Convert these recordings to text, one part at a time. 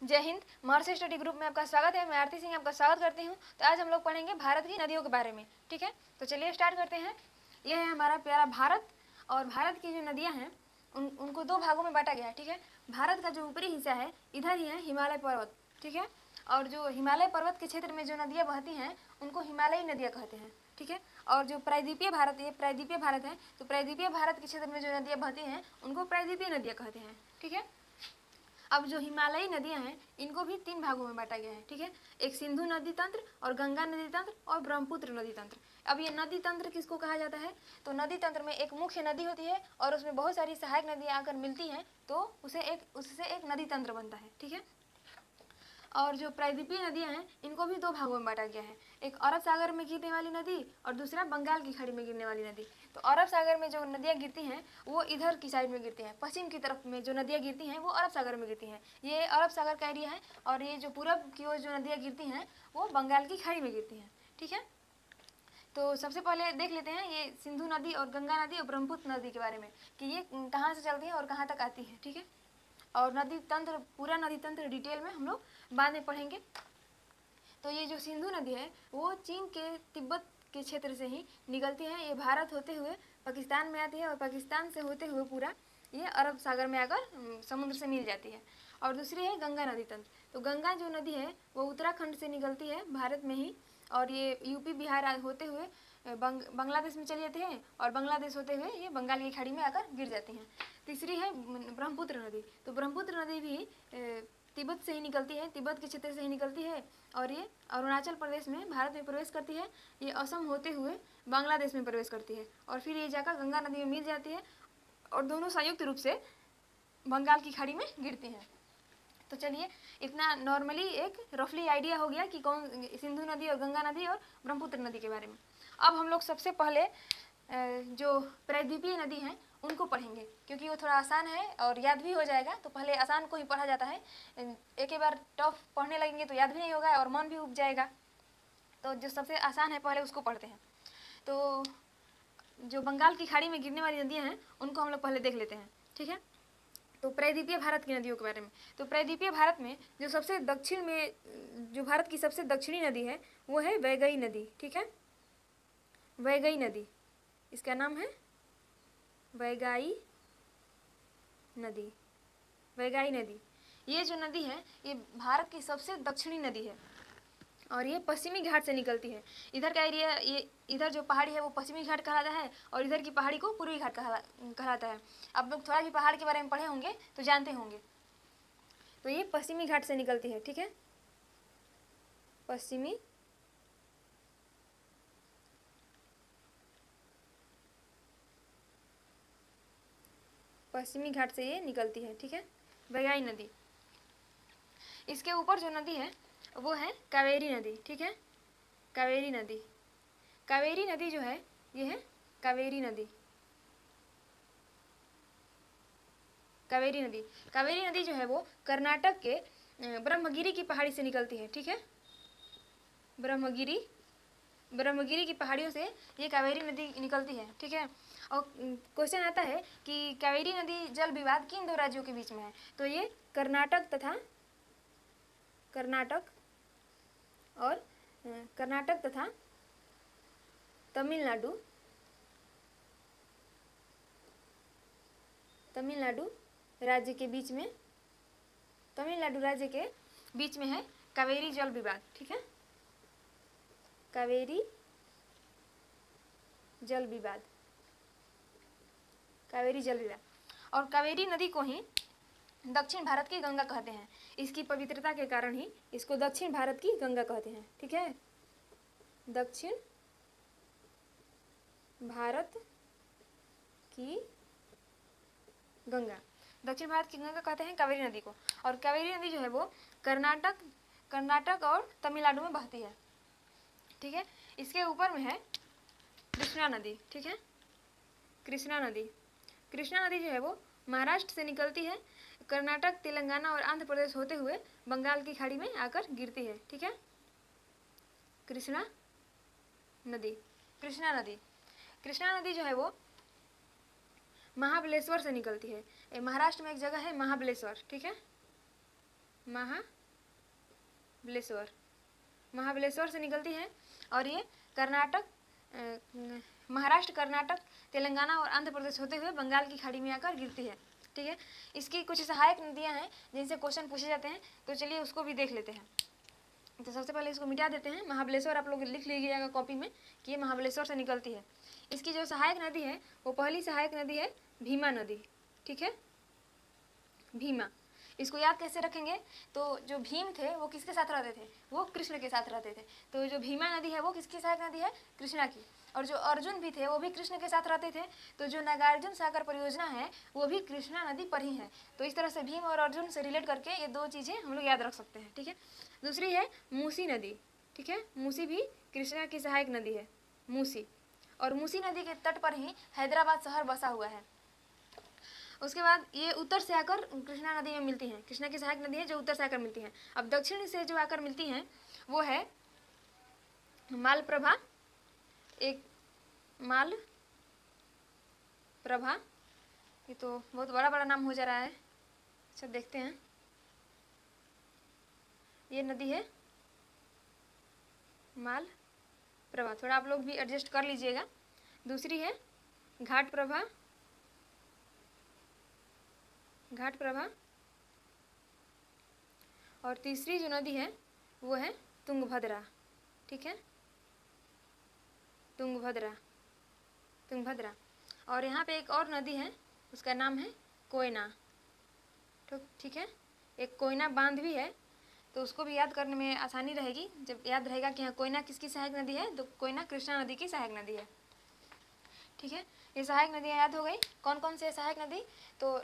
जय हिंद। महर्षि study group में आपका स्वागत है। मैं आरती सिंह आपका स्वागत करती हूँ। तो आज हम लोग पढ़ेंगे भारत की नदियों के बारे में। ठीक है, तो चलिए स्टार्ट करते हैं। यह है हमारा प्यारा भारत, और भारत की जो नदियाँ हैं उनको दो भागों में बांटा गया है। ठीक है, भारत का जो ऊपरी हिस्सा है इधर ही है हिमालय पर्वत। ठीक है, और जो हिमालय पर्वत के क्षेत्र में जो नदियाँ बहती हैं उनको हिमालयी नदियाँ कहते हैं। ठीक है, और जो प्रायद्वीपीय भारत, ये प्रायद्वीपीय भारत है, तो प्रायद्वीपीय भारत के क्षेत्र में जो नदियाँ बहती हैं उनको प्रायद्वीपीय नदियाँ कहते हैं। ठीक है, अब जो हिमालयी नदियां हैं इनको भी तीन भागों में बांटा गया है। ठीक है, एक सिंधु नदी तंत्र, और गंगा नदी तंत्र, और ब्रह्मपुत्र नदी तंत्र। अब ये नदी तंत्र किसको कहा जाता है? तो नदी तंत्र में एक मुख्य नदी होती है और उसमें बहुत सारी सहायक नदियां आकर मिलती हैं, तो उससे एक नदी तंत्र बनता है। ठीक है, और जो प्रायद्वीपीय नदियां हैं इनको भी दो भागों में बांटा गया है, एक अरब सागर में गिरने वाली नदी और दूसरा बंगाल की खाड़ी में गिरने वाली नदी। तो अरब सागर में जो नदियां गिरती हैं वो इधर की साइड में गिरती हैं, पश्चिम की तरफ में जो नदियां गिरती हैं वो अरब सागर में गिरती हैं, ये अरब सागर का एरिया है। और ये जो पूरब की ओर जो नदियाँ गिरती हैं वो बंगाल की खाड़ी में गिरती हैं। ठीक है, तो सबसे पहले देख लेते हैं ये सिंधु नदी और गंगा नदी और ब्रह्मपुत्र नदी के बारे में कि ये कहाँ से चलती है और कहाँ तक आती है। ठीक है, और नदी तंत्र, पूरा नदी तंत्र डिटेल में हम लोग बाद में पढ़ेंगे। तो ये जो सिंधु नदी है वो चीन के तिब्बत के क्षेत्र से ही निकलती है, ये भारत होते हुए पाकिस्तान में आती है और पाकिस्तान से होते हुए पूरा ये अरब सागर में आकर समुद्र से मिल जाती है। और दूसरी है गंगा नदी तंत्र। तो गंगा जो नदी है वो उत्तराखंड से निकलती है भारत में ही, और ये यूपी बिहार होते हुए बांग्लादेश में चली जाती है, और बांग्लादेश होते हुए ये बंगाल की खाड़ी में आकर गिर जाती हैं। तीसरी है ब्रह्मपुत्र नदी। तो ब्रह्मपुत्र नदी भी तिब्बत से ही निकलती है, तिब्बत के क्षेत्र से ही निकलती है, और ये अरुणाचल प्रदेश में भारत में प्रवेश करती है, ये असम होते हुए बांग्लादेश में प्रवेश करती है, और फिर ये जाकर गंगा नदी में मिल जाती है, और दोनों संयुक्त रूप से बंगाल की खाड़ी में गिरती हैं। तो चलिए, इतना नॉर्मली एक रफली आइडिया हो गया कि कौन सिंधु नदी और गंगा नदी और ब्रह्मपुत्र नदी के बारे में। अब हम लोग सबसे पहले जो प्रायद्वीपीय नदी हैं उनको पढ़ेंगे, क्योंकि वो थोड़ा आसान है और याद भी हो जाएगा। तो पहले आसान को ही पढ़ा जाता है, एक ही बार टफ पढ़ने लगेंगे तो याद भी नहीं होगा और मन भी उब जाएगा। तो जो सबसे आसान है पहले उसको पढ़ते हैं। तो जो बंगाल की खाड़ी में गिरने वाली नदियाँ हैं उनको हम लोग पहले देख लेते हैं। ठीक है, तो प्रायद्वीपीय भारत की नदियों के बारे में। तो प्रायद्वीपीय भारत में जो सबसे दक्षिण में, जो भारत की सबसे दक्षिणी नदी है वो है वैगई नदी। ठीक है, वैगई नदी, इसका नाम है वैगाई नदी। वैगाई नदी, ये जो नदी है ये भारत की सबसे दक्षिणी नदी है, और ये पश्चिमी घाट से निकलती है। इधर का एरिया, ये इधर जो पहाड़ी है वो पश्चिमी घाट कहलाता है, और इधर की पहाड़ी को पूर्वी घाट कहलाता है। आप लोग थोड़ा भी पहाड़ के बारे में पढ़े होंगे तो जानते होंगे। तो ये पश्चिमी घाट से निकलती है। ठीक है, पश्चिमी घाट से ये निकलती है। ठीक है, वैगाई नदी। इसके ऊपर जो नदी है वो है कावेरी नदी। ठीक है, कावेरी नदी। कावेरी नदी जो है ये है कावेरी नदी। कावेरी नदी, कावेरी नदी जो है वो कर्नाटक के ब्रह्मगिरी की पहाड़ी से निकलती है। ठीक है, ब्रह्मगिरी की पहाड़ियों से ये कावेरी नदी निकलती है। ठीक है, और क्वेश्चन आता है कि कावेरी नदी जल विवाद किन दो राज्यों के बीच में है? तो ये कर्नाटक तथा तमिलनाडु राज्य के बीच में, तमिलनाडु राज्य के बीच में है कावेरी जल विवाद। ठीक है, कावेरी जल विवाद, कावेरी जल विवाद। और कावेरी नदी को ही दक्षिण भारत की गंगा कहते हैं, इसकी पवित्रता के कारण ही इसको दक्षिण भारत की गंगा कहते हैं। ठीक है, दक्षिण भारत की गंगा, दक्षिण भारत की गंगा कहते हैं कावेरी नदी को। और कावेरी नदी जो है वो कर्नाटक और तमिलनाडु में बहती है। ठीक है, इसके ऊपर में है कृष्णा नदी। ठीक है, कृष्णा नदी जो है वो महाराष्ट्र से निकलती है, कर्नाटक, तेलंगाना और आंध्र प्रदेश होते हुए बंगाल की खाड़ी में आकर गिरती है। ठीक है, कृष्णा नदी जो है वो महाबलेश्वर से निकलती है। महाराष्ट्र में एक जगह है महाबलेश्वर। ठीक है, महाबलेश्वर, महाबलेश्वर से निकलती है और ये कर्नाटक, महाराष्ट्र, कर्नाटक, तेलंगाना और आंध्र प्रदेश होते हुए बंगाल की खाड़ी में आकर गिरती है। ठीक है, इसकी कुछ सहायक नदियां हैं जिनसे क्वेश्चन पूछे जाते हैं, तो चलिए उसको भी देख लेते हैं। तो सबसे पहले इसको मिटा देते हैं। महाबलेश्वर आप लोग लिख लीजिएगा कॉपी में कि ये महाबलेश्वर से निकलती है। इसकी जो सहायक नदी है वो पहली सहायक नदी है भीमा नदी। ठीक है, भीमा। इसको याद कैसे रखेंगे, तो जो भीम थे वो किसके साथ रहते थे, वो कृष्ण के साथ रहते थे। तो जो भीमा नदी है वो किसकी सहायक नदी है, कृष्णा की। और जो अर्जुन भी थे वो भी कृष्ण के साथ रहते थे, तो जो नागार्जुन सागर परियोजना है वो भी कृष्णा नदी पर ही है। तो इस तरह से भीम और अर्जुन से रिलेट करके ये दो चीज़ें हम लोग याद रख सकते हैं। ठीक है, दूसरी है मूसी नदी। ठीक है, मूसी भी कृष्णा की सहायक नदी है, मूसी। और मूसी नदी के तट पर ही हैदराबाद शहर बसा हुआ है। उसके बाद ये उत्तर से आकर कृष्णा नदी में मिलती हैं, कृष्णा की सहायक नदी है जो उत्तर से आकर मिलती हैं। अब दक्षिण से जो आकर मिलती हैं वो है मालप्रभा, एक मालप्रभा। ये तो बहुत बड़ा बड़ा नाम हो जा रहा है। अच्छा देखते हैं, ये नदी है मालप्रभा, थोड़ा आप लोग भी एडजस्ट कर लीजिएगा। दूसरी है घाटप्रभा, घाटप्रभा। और तीसरी जो नदी है वो है तुंगभद्रा। ठीक है, तुंगभद्रा, तुंगभद्रा। और यहाँ पे एक और नदी है, उसका नाम है कोयना। तो ठीक है, एक कोयना बांध भी है, तो उसको भी याद करने में आसानी रहेगी। जब याद रहेगा कि हाँ कोयना किसकी सहायक नदी है, तो कोयना कृष्णा नदी की सहायक नदी है। ठीक है, ये सहायक नदियाँ याद हो गई। कौन कौन से सहायक नदी, तो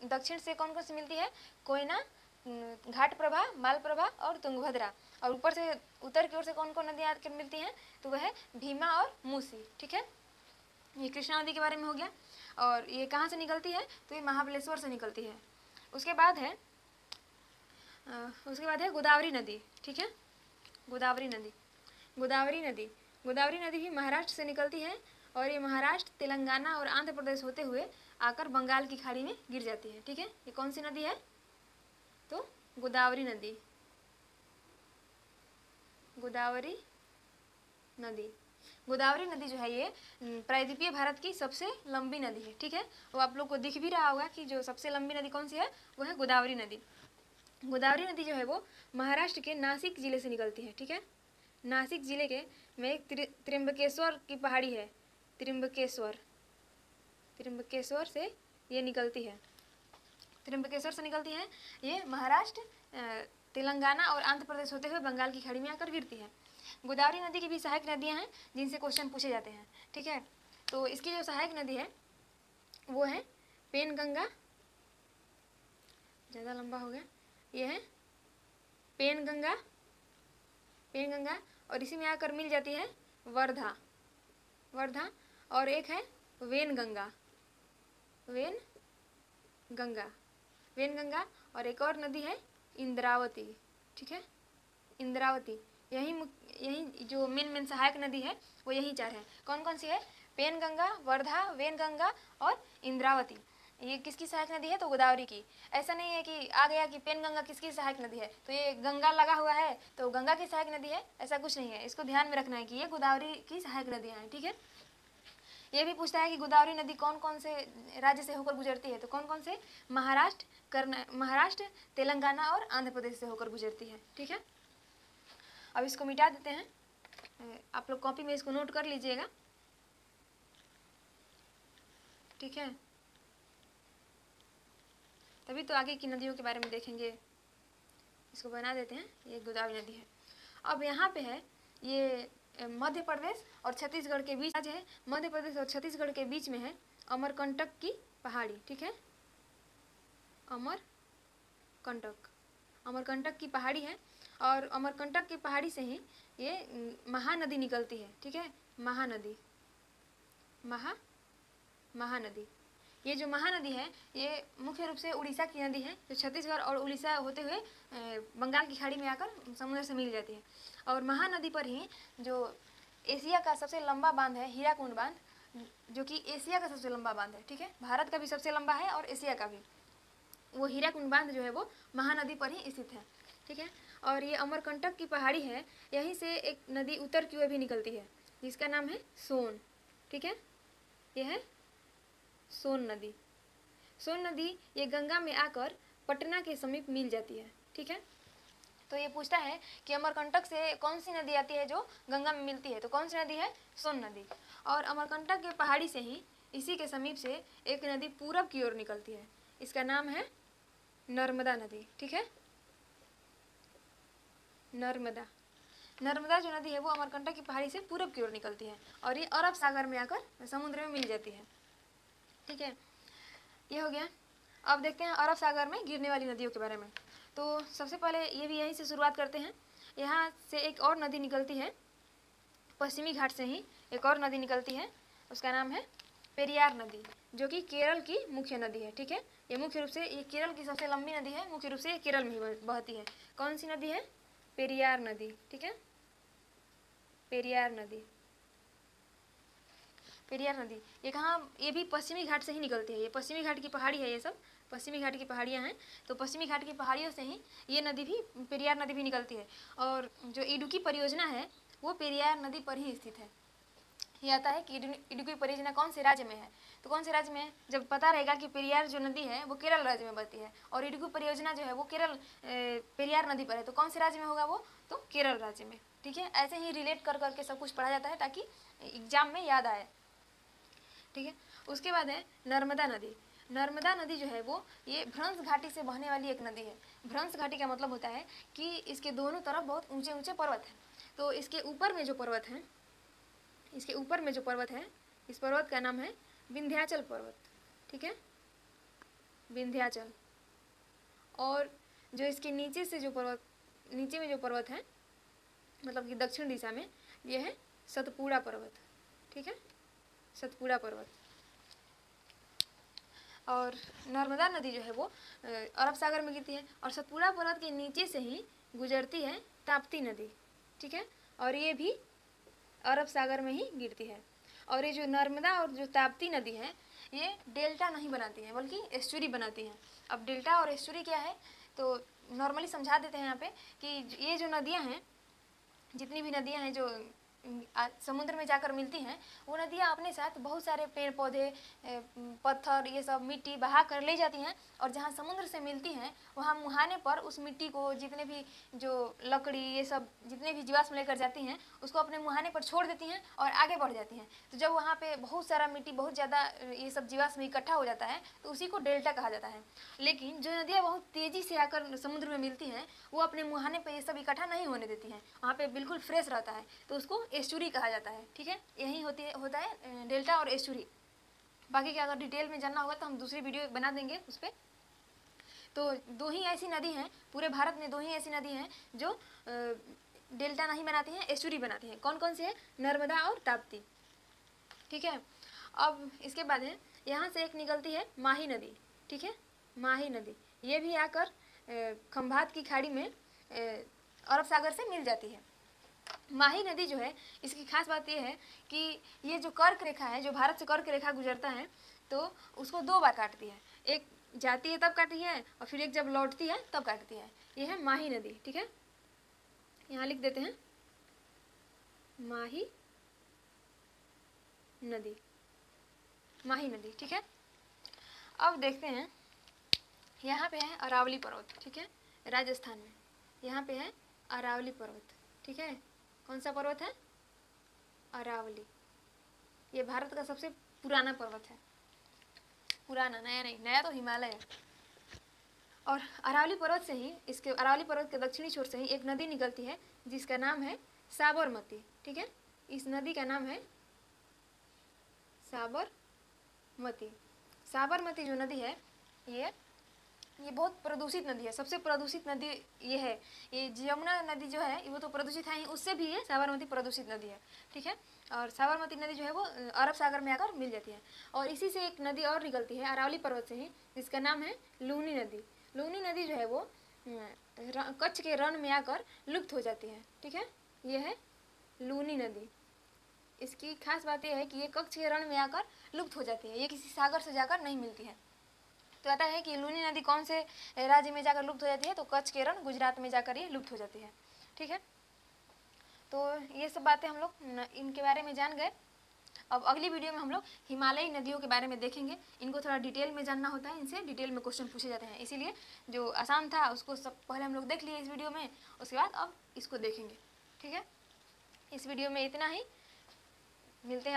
दक्षिण से कौन कौन सी मिलती है, कोयना, घाटप्रभा, मालप्रभा और तुंगभद्रा। और ऊपर से उत्तर की ओर से कौन कौन नदियाँ मिलती हैं, तो वह है भीमा और मूसी। ठीक है, ये कृष्णा नदी के बारे में हो गया। और ये कहाँ से निकलती है, तो ये महाबलेश्वर से निकलती है। उसके बाद है गोदावरी नदी। ठीक है, गोदावरी नदी, गोदावरी नदी, गोदावरी नदी भी महाराष्ट्र से निकलती है और ये महाराष्ट्र, तेलंगाना और आंध्र प्रदेश होते हुए आकर बंगाल की खाड़ी में गिर जाती है। ठीक है, ये कौन सी नदी है, तो गोदावरी नदी, गोदावरी नदी। गोदावरी नदी जो है ये प्रायद्वीपीय भारत की सबसे लंबी नदी है। ठीक है, वो आप लोग को दिख भी रहा होगा कि जो सबसे लंबी नदी कौन सी है, वो है गोदावरी नदी। गोदावरी नदी जो है वो महाराष्ट्र के नासिक जिले से निकलती है। ठीक है, नासिक जिले के में एक त्र्यंबकेश्वर की पहाड़ी है, त्र्यंबकेश्वर, त्र्यंबकेश्वर से ये निकलती है, त्र्यंबकेश्वर से निकलती है। ये महाराष्ट्र, तेलंगाना और आंध्र प्रदेश होते हुए बंगाल की खाड़ी में आकर गिरती है। गोदावरी नदी की भी सहायक नदियां हैं जिनसे क्वेश्चन पूछे जाते हैं। ठीक है, तो इसकी जो सहायक नदी है वो है पेनगंगा, ज़्यादा लंबा हो गया, ये है पेनगंगा, पेनगंगा। और इसी में आकर मिल जाती है वर्धा, वर्धा। और एक है वेनगंगा, वेनगंगा, वेनगंगा। और एक और नदी है इंद्रावती। ठीक है, इंद्रावती। यही जो मेन सहायक नदी है वो यही चार है। कौन कौन सी है, पेनगंगा, वर्धा, वेनगंगा और इंद्रावती। ये किसकी सहायक नदी है, तो गोदावरी की। ऐसा नहीं है कि आ गया कि पेनगंगा किसकी सहायक नदी है, तो ये गंगा लगा हुआ है तो गंगा की सहायक नदी है, ऐसा कुछ नहीं है। इसको ध्यान में रखना है कि ये गोदावरी की सहायक नदियाँ हैं। ठीक है, ये भी पूछता है कि गोदावरी नदी कौन कौन से राज्य से होकर गुजरती है, तो कौन कौन से, महाराष्ट्र, तेलंगाना और आंध्र प्रदेश से होकर गुजरती है। ठीक है, अब इसको मिटा देते हैं। आप लोग कॉपी में इसको नोट कर लीजिएगा। ठीक है, तभी तो आगे की नदियों के बारे में देखेंगे। इसको बना देते हैं, ये गोदावरी नदी है। अब यहाँ पे है ये मध्य प्रदेश और छत्तीसगढ़ के बीच है, मध्य प्रदेश और छत्तीसगढ़ के बीच में है अमरकंटक की पहाड़ी। ठीक है, अमरकंटक, अमरकंटक की पहाड़ी है और अमरकंटक की पहाड़ी से ही ये महानदी निकलती है। ठीक है, महानदी, महानदी। ये जो महानदी है ये मुख्य रूप से उड़ीसा की नदी है, जो छत्तीसगढ़ और उड़ीसा होते हुए बंगाल की खाड़ी में आकर समुद्र से मिल जाती है। और महानदी पर ही जो एशिया का सबसे लंबा बांध है, हीराकुंड बांध, जो कि एशिया का सबसे लंबा बांध है। ठीक है, भारत का भी सबसे लंबा है और एशिया का भी। वो हीराकुंड बांध जो है वो महानदी पर ही स्थित है, ठीक है। और ये अमरकंटक की पहाड़ी है, यहीं से एक नदी उत्तर की ओर भी निकलती है जिसका नाम है सोन, ठीक है। यह है सोन नदी। सोन नदी ये गंगा में आकर पटना के समीप मिल जाती है, ठीक है। तो ये पूछता है कि अमरकंटक से कौन सी नदी आती है जो गंगा में मिलती है, तो कौन सी नदी है, सोन नदी। और अमरकंटक के पहाड़ी से ही इसी के समीप से एक नदी पूरब की ओर निकलती है, इसका नाम है नर्मदा नदी, ठीक है। नर्मदा, नर्मदा जो नदी है वो अमरकंटक की पहाड़ी से पूरब की ओर निकलती है और ये अरब सागर में आकर समुद्र में मिल जाती है, ठीक है। ये हो गया। अब देखते हैं अरब सागर में गिरने वाली नदियों के बारे में। तो सबसे पहले ये भी यहीं से शुरुआत करते हैं। यहाँ से एक और नदी निकलती है, पश्चिमी घाट से ही एक और नदी निकलती है, उसका नाम है पेरियार नदी, जो कि केरल की मुख्य नदी है, ठीक है। ये मुख्य रूप से ये केरल की सबसे लंबी नदी है, मुख्य रूप से ये केरल में ही बहती है। कौन सी नदी है, पेरियार नदी, ठीक है। पेरियार नदी, पेरियार नदी ये कहाँ, ये भी पश्चिमी घाट से ही निकलती है। ये पश्चिमी घाट की पहाड़ी है, ये सब पश्चिमी घाट की पहाड़ियाँ हैं। तो पश्चिमी घाट की पहाड़ियों से ही ये नदी भी, पेरियार नदी भी निकलती है। और जो इडुक्की परियोजना है वो पेरियार नदी पर ही स्थित है। ये आता है कि इडुक्की परियोजना कौन से राज्य में है, तो कौन से राज्य में है, जब पता रहेगा कि पेरियार जो नदी है वो केरल राज्य में बहती है और इडुक्की परियोजना जो है वो केरल पेरियार नदी पर है, तो कौन से राज्य में होगा वो, तो केरल राज्य में, ठीक है। ऐसे ही रिलेट कर करके सब कुछ पढ़ा जाता है ताकि एग्जाम में याद आए, ठीक है। उसके बाद है नर्मदा नदी। नर्मदा नदी जो है वो ये भ्रंश घाटी से बहने वाली एक नदी है। भ्रंश घाटी का मतलब होता है कि इसके दोनों तरफ बहुत ऊंचे ऊंचे पर्वत हैं। तो इसके ऊपर में जो पर्वत है, इसके ऊपर में जो पर्वत है, इस पर्वत का नाम है विंध्याचल पर्वत, ठीक है, विंध्याचल। और जो इसके नीचे से जो पर्वत, नीचे में जो पर्वत है, मतलब कि दक्षिण दिशा में, ये है सतपुड़ा पर्वत, ठीक है, सतपुड़ा पर्वत। और नर्मदा नदी जो है वो अरब सागर में गिरती है और सतपुड़ा पर्वत के नीचे से ही गुजरती है ताप्ती नदी, ठीक है, और ये भी अरब सागर में ही गिरती है। और ये जो नर्मदा और जो ताप्ती नदी है ये डेल्टा नहीं बनाती हैं बल्कि एस्चुरी बनाती हैं। अब डेल्टा और एस्चुरी क्या है, तो नॉर्मली समझा देते हैं यहाँ पे कि ये जो नदियाँ हैं, जितनी भी नदियाँ हैं जो समुद्र में जाकर मिलती हैं, वो नदियाँ अपने साथ बहुत सारे पेड़ पौधे, पत्थर, ये सब मिट्टी बहा कर ले जाती हैं और जहाँ समुद्र से मिलती हैं वहाँ मुहाने पर उस मिट्टी को, जितने भी जो लकड़ी, ये सब जितने भी जीवाश्म लेकर जाती हैं उसको अपने मुहाने पर छोड़ देती हैं और आगे बढ़ जाती हैं। तो जब वहाँ पे बहुत सारा मिट्टी, बहुत ज़्यादा ये सब जीवाश्म इकट्ठा हो जाता है तो उसी को डेल्टा कहा जाता है। लेकिन जो नदियाँ बहुत तेज़ी से आकर समुद्र में मिलती हैं वो अपने मुहाने पर ये सब इकट्ठा नहीं होने देती हैं, वहाँ पर बिल्कुल फ्रेश रहता है, तो उसको एस्चुरी कहा जाता है, ठीक है। यही होता है डेल्टा और एस्चुरी। बाकी का अगर डिटेल में जानना होगा तो हम दूसरी वीडियो बना देंगे उस पर। तो दो ही ऐसी नदी हैं पूरे भारत में, दो ही ऐसी नदी हैं जो डेल्टा नहीं बनाती हैं, एस्चुरी बनाती हैं। कौन कौन सी है, नर्मदा और ताप्ती, ठीक है। अब इसके बाद है यहाँ से एक निकलती है माही नदी, ठीक है, माही नदी। ये भी आकर खंभात की खाड़ी में अरब सागर से मिल जाती है। माही नदी जो है इसकी खास बात यह है कि ये जो कर्क रेखा है, जो भारत से कर्क रेखा गुजरता है, तो उसको दो बार काटती है। एक जाती है तब काटती है और फिर एक जब लौटती है तब काटती है। ये है माही नदी, ठीक है, यहाँ लिख देते हैं माही नदी, माही नदी, ठीक है। अब देखते हैं यहाँ पे है अरावली पर्वत, ठीक है, राजस्थान में यहाँ पे है अरावली पर्वत, ठीक है। कौन सा पर्वत है, अरावली। ये भारत का सबसे पुराना पर्वत है, पुराना, नया नहीं, नया तो हिमालय है। और अरावली पर्वत से ही, इसके अरावली पर्वत के दक्षिणी छोर से ही एक नदी निकलती है जिसका नाम है साबरमती, ठीक है। इस नदी का नाम है साबरमती। साबरमती जो नदी है ये बहुत प्रदूषित नदी है, सबसे प्रदूषित नदी ये है। ये यमुना नदी जो है वो तो प्रदूषित है ही, उससे भी ये साबरमती प्रदूषित नदी है, ठीक है। और साबरमती नदी जो है वो अरब सागर में आकर मिल जाती है। और इसी से एक नदी और निकलती है अरावली पर्वत से ही, जिसका नाम है लूनी नदी। लूनी नदी जो है वो कच्छ के रण में आकर लुप्त हो जाती है, ठीक है। ये है लूनी नदी। इसकी खास बात यह है कि ये कच्छ के रण में आकर लुप्त हो जाती है, ये किसी सागर से जाकर नहीं मिलती है। तो आता है कि लूनी नदी कौन से राज्य में जाकर लुप्त हो जाती है, तो कच्छ के रण गुजरात में जाकर ये लुप्त हो जाती है। ठीक है, तो ये सब बातें हम लोग इनके बारे में जान गए। अब अगली वीडियो में हम लोग हिमालयी नदियों के बारे में देखेंगे। इनको थोड़ा डिटेल में जानना होता है, इनसे डिटेल में क्वेश्चन पूछे जाते हैं, इसीलिए जो आसान था उसको सब पहले हम लोग देख लिए इस वीडियो में, उसके बाद अब इसको देखेंगे। ठीक है, इस वीडियो में इतना ही, मिलते हैं।